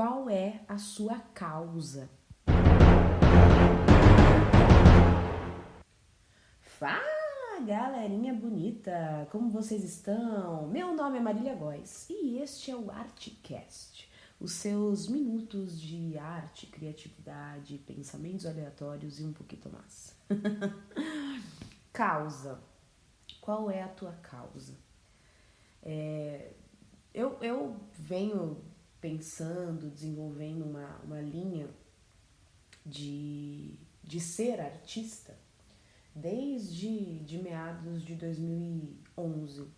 Qual é a sua causa? Fala, galerinha bonita! Como vocês estão? Meu nome é Marília Góes e este é o ArteCast, os seus minutos de arte, criatividade, pensamentos aleatórios e um pouquinho mais. Causa. Qual é a tua causa? Eu venho pensando, desenvolvendo uma linha de ser artista desde meados de 2011.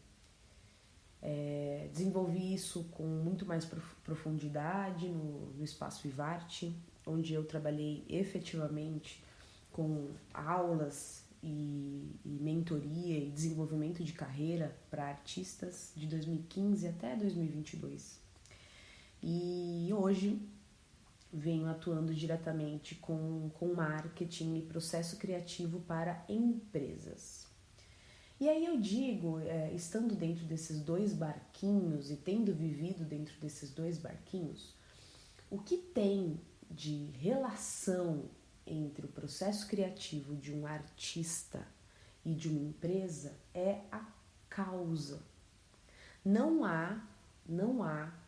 Desenvolvi isso com muito mais profundidade no Espaço Vivarte, onde eu trabalhei efetivamente com aulas e mentoria e desenvolvimento de carreira para artistas de 2015 até 2022. E hoje venho atuando diretamente com marketing e processo criativo para empresas. E aí eu digo, estando dentro desses dois barquinhos e tendo vivido dentro desses dois barquinhos, o que tem de relação entre o processo criativo de um artista e de uma empresa é a causa. Não há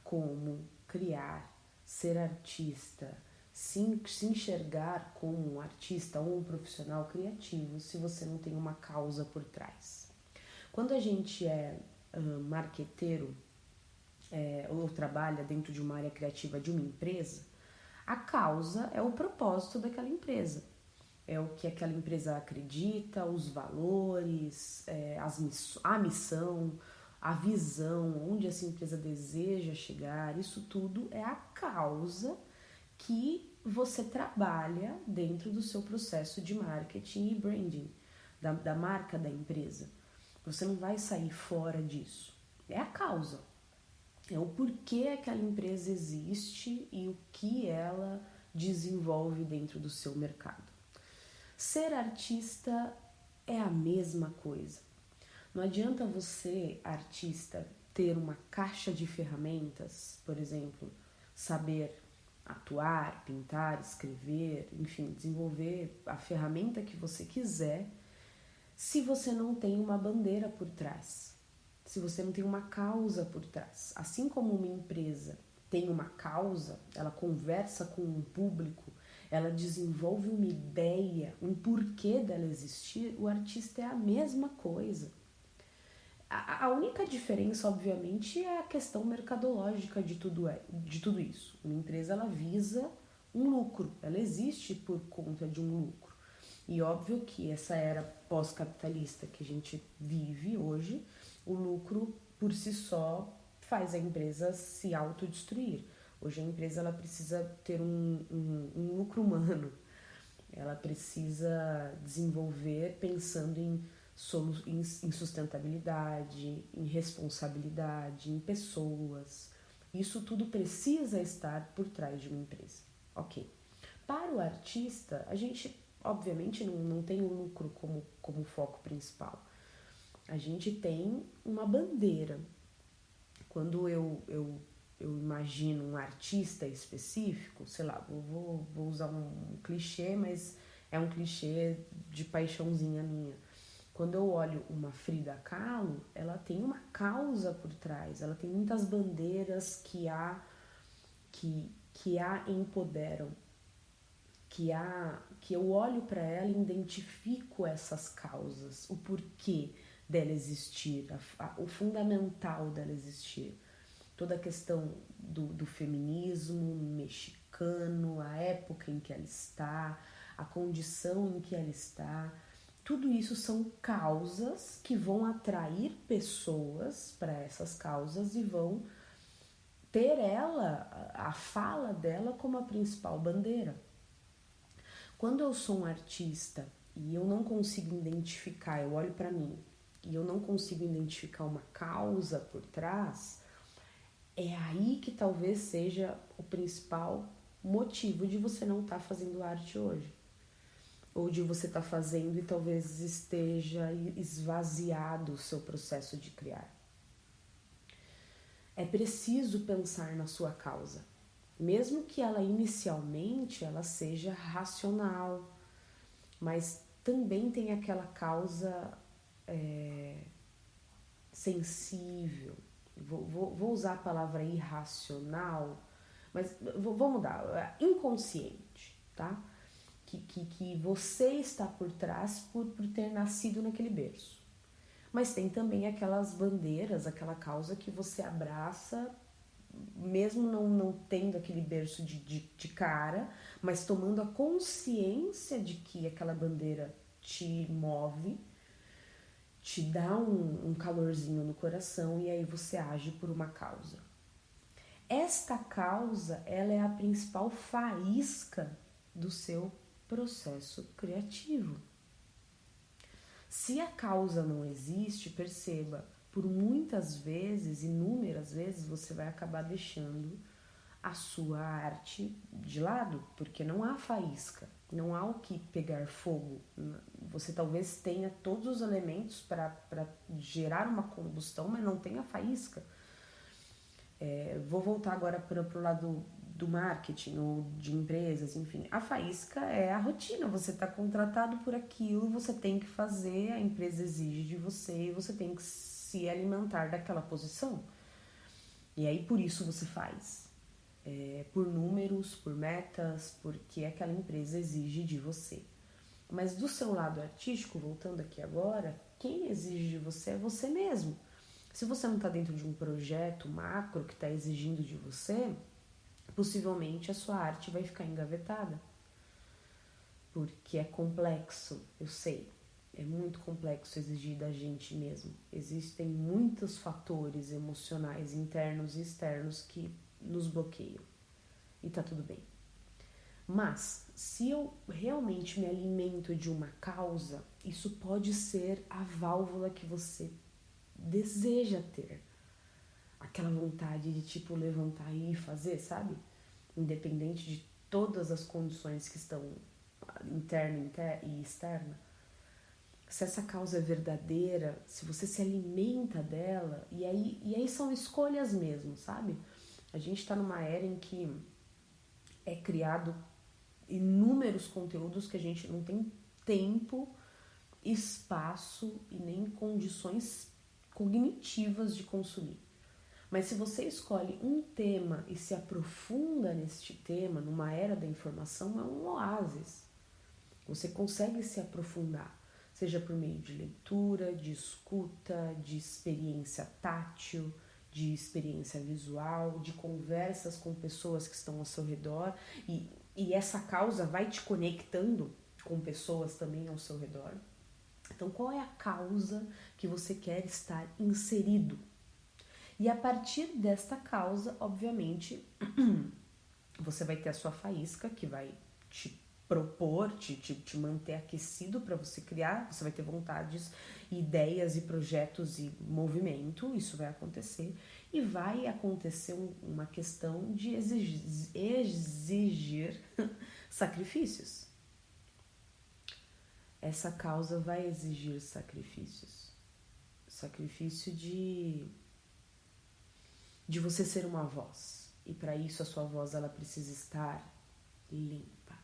como criar, ser artista, se enxergar como um artista ou um profissional criativo se você não tem uma causa por trás. Quando a gente é marqueteiro ou trabalha dentro de uma área criativa de uma empresa, a causa é o propósito daquela empresa. É o que aquela empresa acredita, os valores, a missão, a visão, onde essa empresa deseja chegar. Isso tudo é a causa que você trabalha dentro do seu processo de marketing e branding, da marca da empresa. Você não vai sair fora disso. É a causa. É o porquê aquela empresa existe e o que ela desenvolve dentro do seu mercado. Ser artista é a mesma coisa. Não adianta você, artista, ter uma caixa de ferramentas, por exemplo, saber atuar, pintar, escrever, enfim, desenvolver a ferramenta que você quiser, se você não tem uma bandeira por trás, se você não tem uma causa por trás. Assim como uma empresa tem uma causa, ela conversa com um público, ela desenvolve uma ideia, um porquê dela existir, o artista é a mesma coisa. A única diferença, obviamente, é a questão mercadológica de tudo isso. Uma empresa, ela visa um lucro, ela existe por conta de um lucro. E óbvio que essa era pós-capitalista que a gente vive hoje, o lucro por si só faz a empresa se autodestruir. Hoje a empresa, ela precisa ter um lucro humano, ela precisa desenvolver pensando em sustentabilidade, em responsabilidade, em pessoas. Isso tudo precisa estar por trás de uma empresa. Ok. Para o artista, a gente obviamente não tem o lucro como foco principal. A gente tem uma bandeira. Quando eu imagino um artista específico, sei lá, vou usar um clichê, mas é um clichê de paixãozinha minha. Quando eu olho uma Frida Kahlo, ela tem uma causa por trás, ela tem muitas bandeiras que a empoderam, que eu olho para ela e identifico essas causas, o porquê dela existir, o fundamental dela existir. Toda a questão do feminismo mexicano, a época em que ela está, a condição em que ela está. Tudo isso são causas que vão atrair pessoas para essas causas e vão ter a fala dela como a principal bandeira. Quando eu sou um artista e eu não consigo identificar, eu olho para mim e eu não consigo identificar uma causa por trás, é aí que talvez seja o principal motivo de você não estar fazendo arte hoje. Ou de você estar fazendo e talvez esteja esvaziado o seu processo de criar. É preciso pensar na sua causa. Mesmo que ela inicialmente ela seja racional, mas também tem aquela causa sensível. Vou usar a palavra irracional, mas vou mudar, inconsciente, tá? Que você está por trás por ter nascido naquele berço. Mas tem também aquelas bandeiras, aquela causa que você abraça, mesmo não tendo aquele berço de cara, mas tomando a consciência de que aquela bandeira te move, te dá um calorzinho no coração e aí você age por uma causa. Esta causa, ela é a principal faísca do seu processo criativo. Se a causa não existe, perceba, por muitas vezes, inúmeras vezes, você vai acabar deixando a sua arte de lado, porque não há faísca, não há o que pegar fogo. Você talvez tenha todos os elementos para gerar uma combustão, mas não tem a faísca. Vou voltar agora para o lado do marketing ou de empresas, enfim. A faísca é a rotina, você está contratado por aquilo, você tem que fazer, a empresa exige de você e você tem que se alimentar daquela posição. E aí por isso você faz. Por números, por metas, porque aquela empresa exige de você. Mas do seu lado artístico, voltando aqui agora, quem exige de você é você mesmo. Se você não está dentro de um projeto macro que está exigindo de você, possivelmente a sua arte vai ficar engavetada. Porque é complexo, eu sei. É muito complexo exigir da gente mesmo. Existem muitos fatores emocionais internos e externos que nos bloqueiam. E tá tudo bem. Mas, se eu realmente me alimento de uma causa, isso pode ser a válvula que você deseja ter. Aquela vontade de, tipo, levantar e fazer, sabe? Independente de todas as condições que estão interna e externa. Se essa causa é verdadeira, se você se alimenta dela, e aí são escolhas mesmo, sabe? A gente tá numa era em que é criado inúmeros conteúdos que a gente não tem tempo, espaço e nem condições cognitivas de consumir. Mas se você escolhe um tema e se aprofunda neste tema, numa era da informação, é um oásis. Você consegue se aprofundar, seja por meio de leitura, de escuta, de experiência tátil, de experiência visual, de conversas com pessoas que estão ao seu redor, e essa causa vai te conectando com pessoas também ao seu redor. Então, qual é a causa que você quer estar inserido? E a partir desta causa, obviamente, você vai ter a sua faísca que vai te propor, te manter aquecido para você criar, você vai ter vontades, ideias e projetos e movimento, isso vai acontecer. E vai acontecer uma questão de exigir sacrifícios. Essa causa vai exigir sacrifícios. Sacrifício de você ser uma voz. E para isso a sua voz ela precisa estar limpa.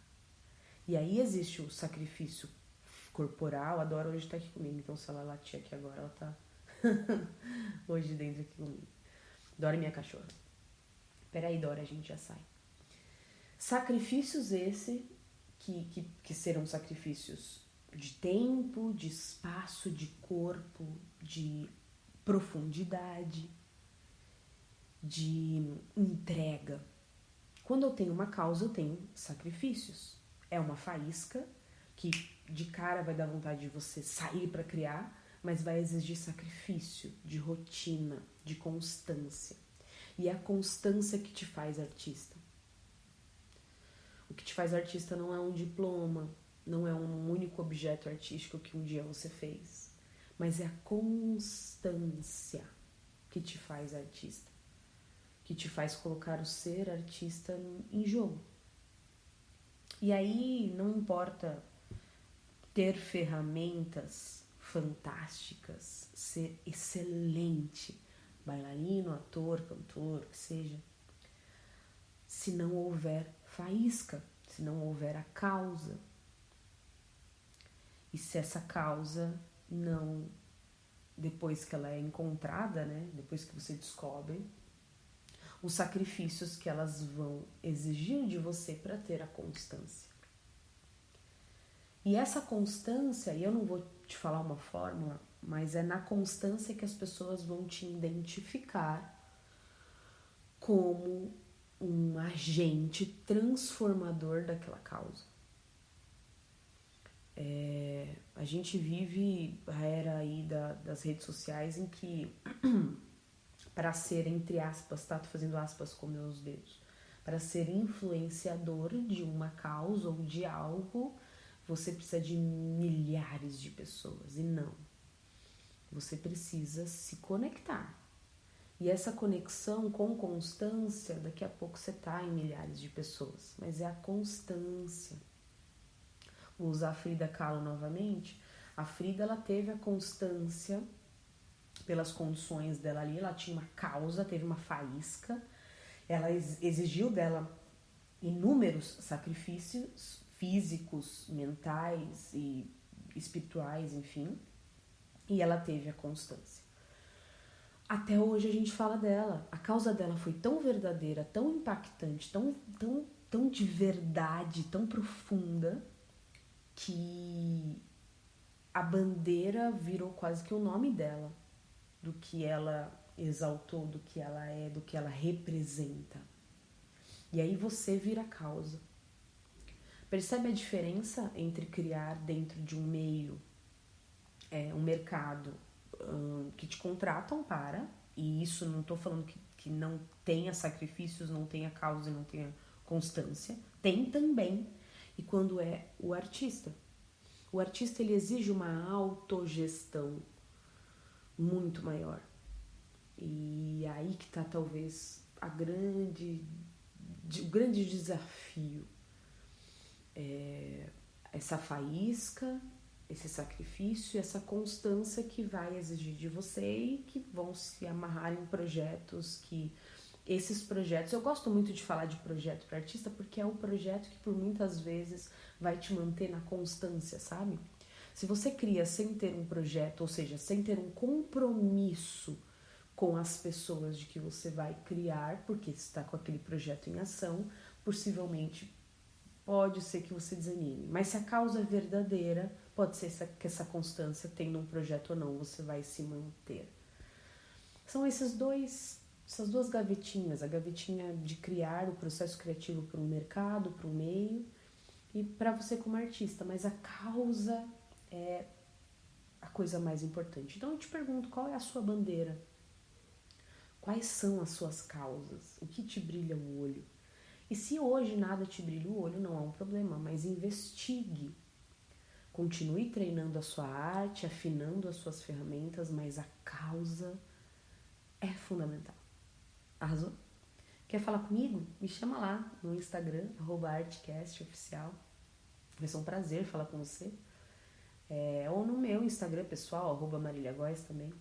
E aí existe o sacrifício corporal. A Dora hoje tá aqui comigo, então se ela latir aqui agora, ela tá hoje dentro aqui comigo. Dora é minha cachorra. Peraí, Dora, a gente já sai. Sacrifícios esse que serão sacrifícios de tempo, de espaço, de corpo, de profundidade, de entrega. Quando eu tenho uma causa, eu tenho sacrifícios. É uma faísca que de cara vai dar vontade de você sair para criar, mas vai exigir sacrifício, de rotina, de constância. E é a constância que te faz artista. O que te faz artista não é um diploma, não é um único objeto artístico que um dia você fez, mas é a constância que te faz artista, que te faz colocar o ser artista em jogo. E aí não importa ter ferramentas fantásticas, ser excelente, bailarino, ator, cantor, o que seja. se não houver faísca, se não houver a causa. E se essa causa não, depois que ela é encontrada, né, depois que você descobre, os sacrifícios que elas vão exigir de você para ter a constância. E essa constância, e eu não vou te falar uma fórmula, mas é na constância que as pessoas vão te identificar como um agente transformador daquela causa. A gente vive a era aí das redes sociais em que, para ser, entre aspas, tá? Tô fazendo aspas com meus dedos, para ser influenciador de uma causa ou de algo, você precisa de milhares de pessoas. E não. Você precisa se conectar. E essa conexão com constância, daqui a pouco você tá em milhares de pessoas. Mas é a constância. Vou usar a Frida Kahlo novamente. A Frida, ela teve a constância pelas condições dela ali. Ela tinha uma causa, teve uma faísca. Ela exigiu dela inúmeros sacrifícios físicos, mentais e espirituais, enfim. E ela teve a constância. Até hoje a gente fala dela. A causa dela foi tão verdadeira, tão impactante, tão de verdade, tão profunda, que a bandeira virou quase que o nome dela, do que ela exaltou, do que ela é, do que ela representa. E aí você vira a causa. Percebe a diferença entre criar dentro de um meio, um mercado que te contratam para, e isso não estou falando que não tenha sacrifícios, não tenha causa e não tenha constância, tem também. E quando é o artista ele exige uma autogestão muito maior. E aí que está talvez o grande desafio. Essa faísca, esse sacrifício, essa constância que vai exigir de você e que vão se amarrar em projetos que... Esses projetos, eu gosto muito de falar de projeto para artista porque é o projeto que por muitas vezes vai te manter na constância, sabe? Se você cria sem ter um projeto, ou seja, sem ter um compromisso com as pessoas de que você vai criar, porque está com aquele projeto em ação, possivelmente pode ser que você desanime. Mas se a causa é verdadeira, pode ser que essa constância, tendo um projeto ou não, você vai se manter. São essas duas gavetinhas, a gavetinha de criar o processo criativo para um mercado, para um meio, e para você como artista, mas a causa é a coisa mais importante. Então eu te pergunto, qual é a sua bandeira? Quais são as suas causas? O que te brilha o olho? E se hoje nada te brilha o olho, não há um problema, mas investigue. Continue treinando a sua arte, afinando as suas ferramentas, mas a causa é fundamental. Arrasou? Quer falar comigo? Me chama lá no Instagram, @artcastoficial. Vai ser um prazer falar com você. Ou no meu Instagram pessoal, @maríliagóes também.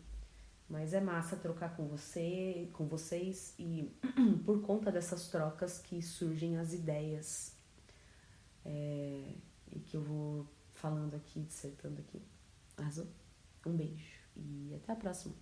Mas é massa trocar com vocês e por conta dessas trocas que surgem as ideias e que eu vou falando aqui, dissertando aqui. Arrasou? Um beijo e até a próxima.